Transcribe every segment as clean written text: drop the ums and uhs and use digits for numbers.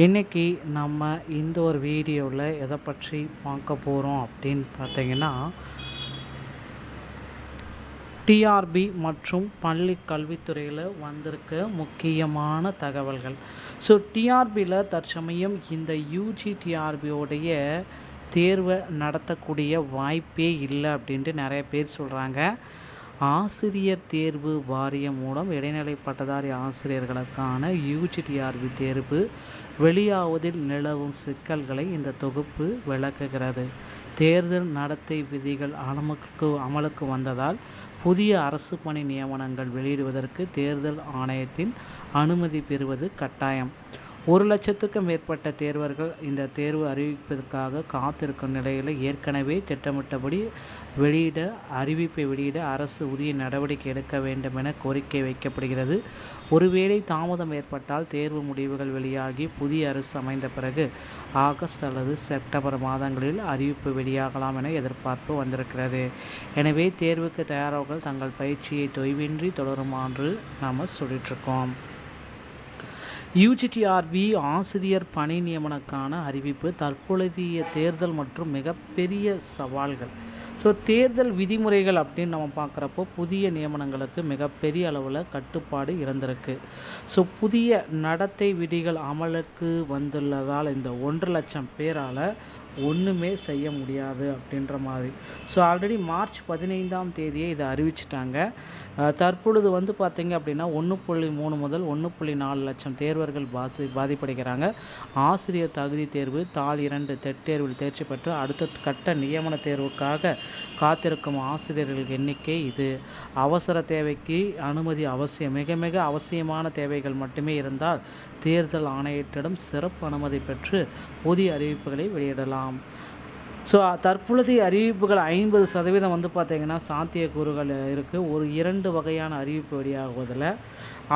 இன்றைக்கி நம்ம இந்த ஒரு வீடியோவில் எதை பற்றி பார்க்க போகிறோம் அப்படின்னு பார்த்தீங்கன்னா, டிஆர்பி மற்றும் பள்ளி கல்வித்துறையில் வந்திருக்க முக்கியமான தகவல்கள். ஸோ டிஆர்பியில் தற்சமயம் இந்த யூஜி டிஆர்பியோடைய தேர்வை நடத்தக்கூடிய வாய்ப்பே இல்லை அப்படின்ட்டு நிறைய பேர் சொல்கிறாங்க. ஆசிரியர் தேர்வு வாரியம் மூலம் இடைநிலை பட்டதாரி ஆசிரியர்களுக்கான யூஜிடிஆர்பி தேர்வு வெளியாவதில் நிலவும் சிக்கல்களை இந்த தொகுப்பு விளக்குகிறது. தேர்தல் நடத்தை விதிகள் அமலுக்கு வந்ததால் புதிய அரசு பணி நியமனங்கள் வெளியிடுவதற்கு தேர்தல் ஆணையத்தின் அனுமதி பெறுவது கட்டாயம். 1,00,000க்கும் மேற்பட்ட தேர்வர்கள் இந்த தேர்வு அறிவிப்பதற்காக காத்திருக்கும் நிலையில் ஏற்கனவே திட்டமிட்டபடி அறிவிப்பை வெளியிட அரசு உரிய நடவடிக்கை எடுக்க வேண்டும் என கோரிக்கை வைக்கப்படுகிறது. ஒருவேளை தாமதம் ஏற்பட்டால் தேர்வு முடிவுகள் வெளியாகி புதிய அரசு அமைந்த பிறகு ஆகஸ்ட் அல்லது செப்டம்பர் மாதங்களில் அறிவிப்பு வெளியாகலாம் என எதிர்பார்ப்பு வந்திருக்கிறது. எனவே தேர்வுக்கு தயாராக தங்கள் பயிற்சியை தொய்வின்றி தொடருமாறு நாம் சொல்லிட்டுருக்கோம். யூஜிடிஆர்பி ஆசிரியர் பணி நியமனக்கான அறிவிப்பு தற்பொழுதைய தேர்தல் மற்றும் மிகப்பெரிய சவால்கள். ஸோ தேர்தல் விதிமுறைகள் அப்படின்னு நம்ம பார்க்குறப்போ புதிய நியமனங்களுக்கு மிகப்பெரிய அளவில் கட்டுப்பாடு இருந்திருக்கு. ஸோ புதிய நடத்தை விதிகள் அமலுக்கு வந்துள்ளதால் இந்த 1,00,000 பேரால் ஒன்றுமே செய்ய முடியாது அப்படின்ற மாதிரி. ஸோ ஆல்ரெடி மார்ச் 15ஆம் தேதியே இதை அறிவிச்சிட்டாங்க. தற்பொழுது பார்த்திங்க அப்படின்னா 1.3 முதல் 1.4 லட்சம் தேர்வர்கள் பாதிப்படைகிறாங்க. ஆசிரியர் தகுதி தேர்வு தாள் 2 டெட் தேர்வில் தேர்ச்சி பெற்று அடுத்த கட்ட நியமன தேர்வுக்காக காத்திருக்கும் ஆசிரியர்கள் எண்ணிக்கை இது. அவசர தேவைக்கு அனுமதி அவசியம். மிக மிக அவசியமான தேவைகள் மட்டுமே இருந்தால் தேர்தல் ஆணையத்திடம் சிறப்பு அனுமதி பெற்று புதிய அறிவிப்புகளை வெளியிடலாம். ஸோ தற்பொழுதைய அறிவிப்புகள் 50% பார்த்திங்கன்னா சாத்தியக்கூறுகள் இருக்குது. ஒரு 2 வகையான அறிவிப்பு வெளியாகுவதில்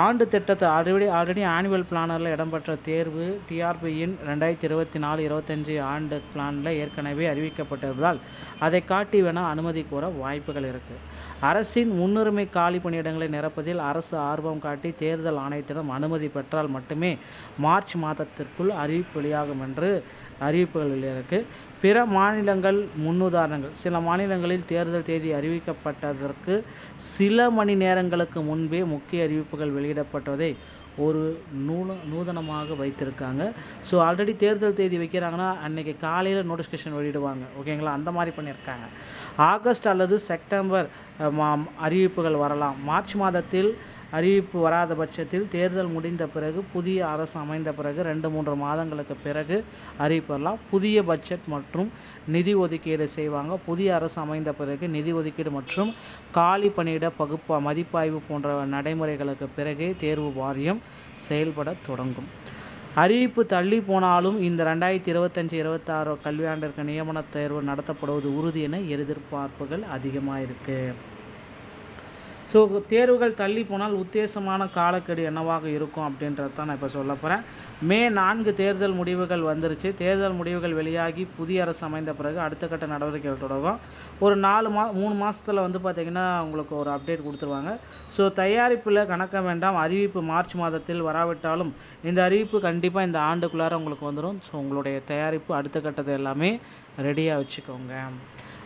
ஆண்டு திட்டத்தை ஆல்ரெடி ஆனுவல் பிளானரில் இடம்பெற்ற தேர்வு டிஆர்பியின் 2024-25 ஆண்டு பிளானில் ஏற்கனவே அறிவிக்கப்பட்டிருந்தால் அதை காட்டி வேணால் அனுமதி கோர வாய்ப்புகள் இருக்குது. அரசின் முன்னுரிமை காலி பணியிடங்களை நிரப்பதில் அரசு ஆர்வம் காட்டி தேர்தல் ஆணையத்திடம் அனுமதி பெற்றால் மட்டுமே மார்ச் மாதத்திற்குள் அறிவிப்பு வெளியாகும் என்று அறிவிப்புகளில் இருக்குது. பிற மாநிலங்கள் முன்னுதாரணங்கள். சில மாநிலங்களில் தேர்தல் தேதி அறிவிக்கப்பட்டதற்கு சில மணி நேரங்களுக்கு முன்பே முக்கிய அறிவிப்புகள் வெளியிடப்பட்டதை ஒரு நூதனமாக வைத்திருக்காங்க. ஸோ ஆல்ரெடி தேர்தல் தேதி வைக்கிறாங்கன்னா அன்றைக்கி காலையில் நோட்டிஃபிகேஷன் வெளியிடுவாங்க. ஓகேங்களா, அந்த மாதிரி பண்ணியிருக்காங்க. ஆகஸ்ட் அல்லது செப்டம்பர் அறிவிப்புகள் வரலாம். மார்ச் மாதத்தில் அறிவிப்பு வராத பட்சத்தில் தேர்தல் முடிந்த பிறகு புதிய அரசு அமைந்த பிறகு 2-3 மாதங்களுக்கு பிறகு அறிவிப்பு வரலாம். புதிய பட்ஜெட் மற்றும் நிதி ஒதுக்கீடு செய்வாங்க. புதிய அரசு அமைந்த பிறகு நிதி ஒதுக்கீடு மற்றும் காலி பணியிட மதிப்பாய்வு போன்ற நடைமுறைகளுக்கு பிறகே தேர்வு வாரியம் செயல்பட தொடங்கும். அறிவிப்பு தள்ளி போனாலும் இந்த 2025-26 கல்வியாண்டிற்கு நியமன தேர்வு நடத்தப்படுவது உறுதி என எதிர்பார்ப்புகள் அதிகமாக இருக்குது. ஸோ தேர்வுகள் தள்ளி போனால் உத்தேசமான காலக்கெடு என்னவாக இருக்கும் அப்படின்றது தான் நான் இப்போ சொல்ல போகிறேன். மே 4 தேர்தல் முடிவுகள் வந்துருச்சு. தேர்தல் முடிவுகள் வெளியாகி புதிய அரசு அமைந்த பிறகு அடுத்த கட்ட நடவடிக்கைகள் தொடங்கும். ஒரு 3 மாதத்தில் பார்த்திங்கன்னா உங்களுக்கு ஒரு அப்டேட் கொடுத்துருவாங்க. ஸோ தயாரிப்பில் கணக்க வேண்டாம். அறிவிப்பு மார்ச் மாதத்தில் வராவிட்டாலும் இந்த அறிவிப்பு கண்டிப்பாக இந்த ஆண்டுக்குள்ளார உங்களுக்கு வந்துடும். ஸோ உங்களுடைய தயாரிப்பு அடுத்த கட்டத்தை எல்லாமே ரெடியாக வச்சுக்கோங்க.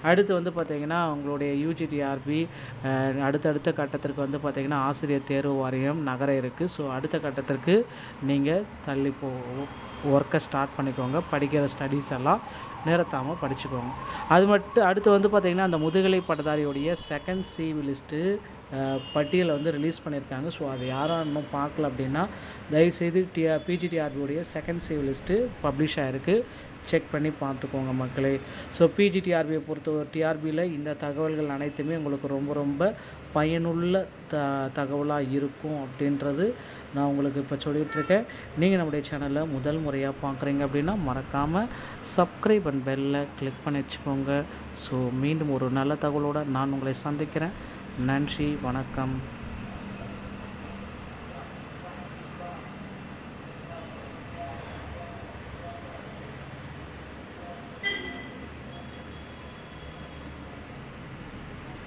அடுத்து பார்த்திங்கன்னா உங்களுடைய யூஜிடிஆர்பி அடுத்தடுத்த கட்டத்திற்கு பார்த்திங்கன்னா ஆசிரியர் தேர்வு வாரியம் நகர இருக்குது. ஸோ அடுத்த கட்டத்திற்கு நீங்கள் ஒர்க்கை ஸ்டார்ட் பண்ணிக்கோங்க. படிக்கிற ஸ்டடீஸ் எல்லாம் நிறுத்தாமல் படிச்சுக்கோங்க. அடுத்து பார்த்திங்கன்னா அந்த முதுகலை பட்டதாரியுடைய செகண்ட் CV லிஸ்ட்டு பட்டியலை ரிலீஸ் பண்ணியிருக்காங்க. ஸோ அதை யாரும் இன்னும் பார்க்கல அப்படின்னா தயவுசெய்து பிஜிடிஆர்பியோடைய செகண்ட் CV லிஸ்ட்டு பப்ளிஷ் ஆகிருக்கு. செக் பண்ணி பார்த்துக்கோங்க மக்களே. ஸோ பிஜிடிஆர்பியை பொறுத்தவரை டிஆர்பியில் இந்த தகவல்கள் அனைத்துமே உங்களுக்கு ரொம்ப ரொம்ப பயனுள்ள தகவலாக இருக்கும் அப்படின்றது நான் உங்களுக்கு இப்போ சொல்லிகிட்ருக்கேன். நீங்கள் நம்முடைய சேனலில் முதல் முறையாக பார்க்குறீங்க அப்படின்னா மறக்காமல் சப்ஸ்கிரைப் அண்ட் பெல்லை கிளிக் பண்ணி வச்சுக்கோங்க. ஸோ மீண்டும் ஒரு நல்ல தகவலோடு நான் உங்களை சந்திக்கிறேன். நன்றி, வணக்கம்.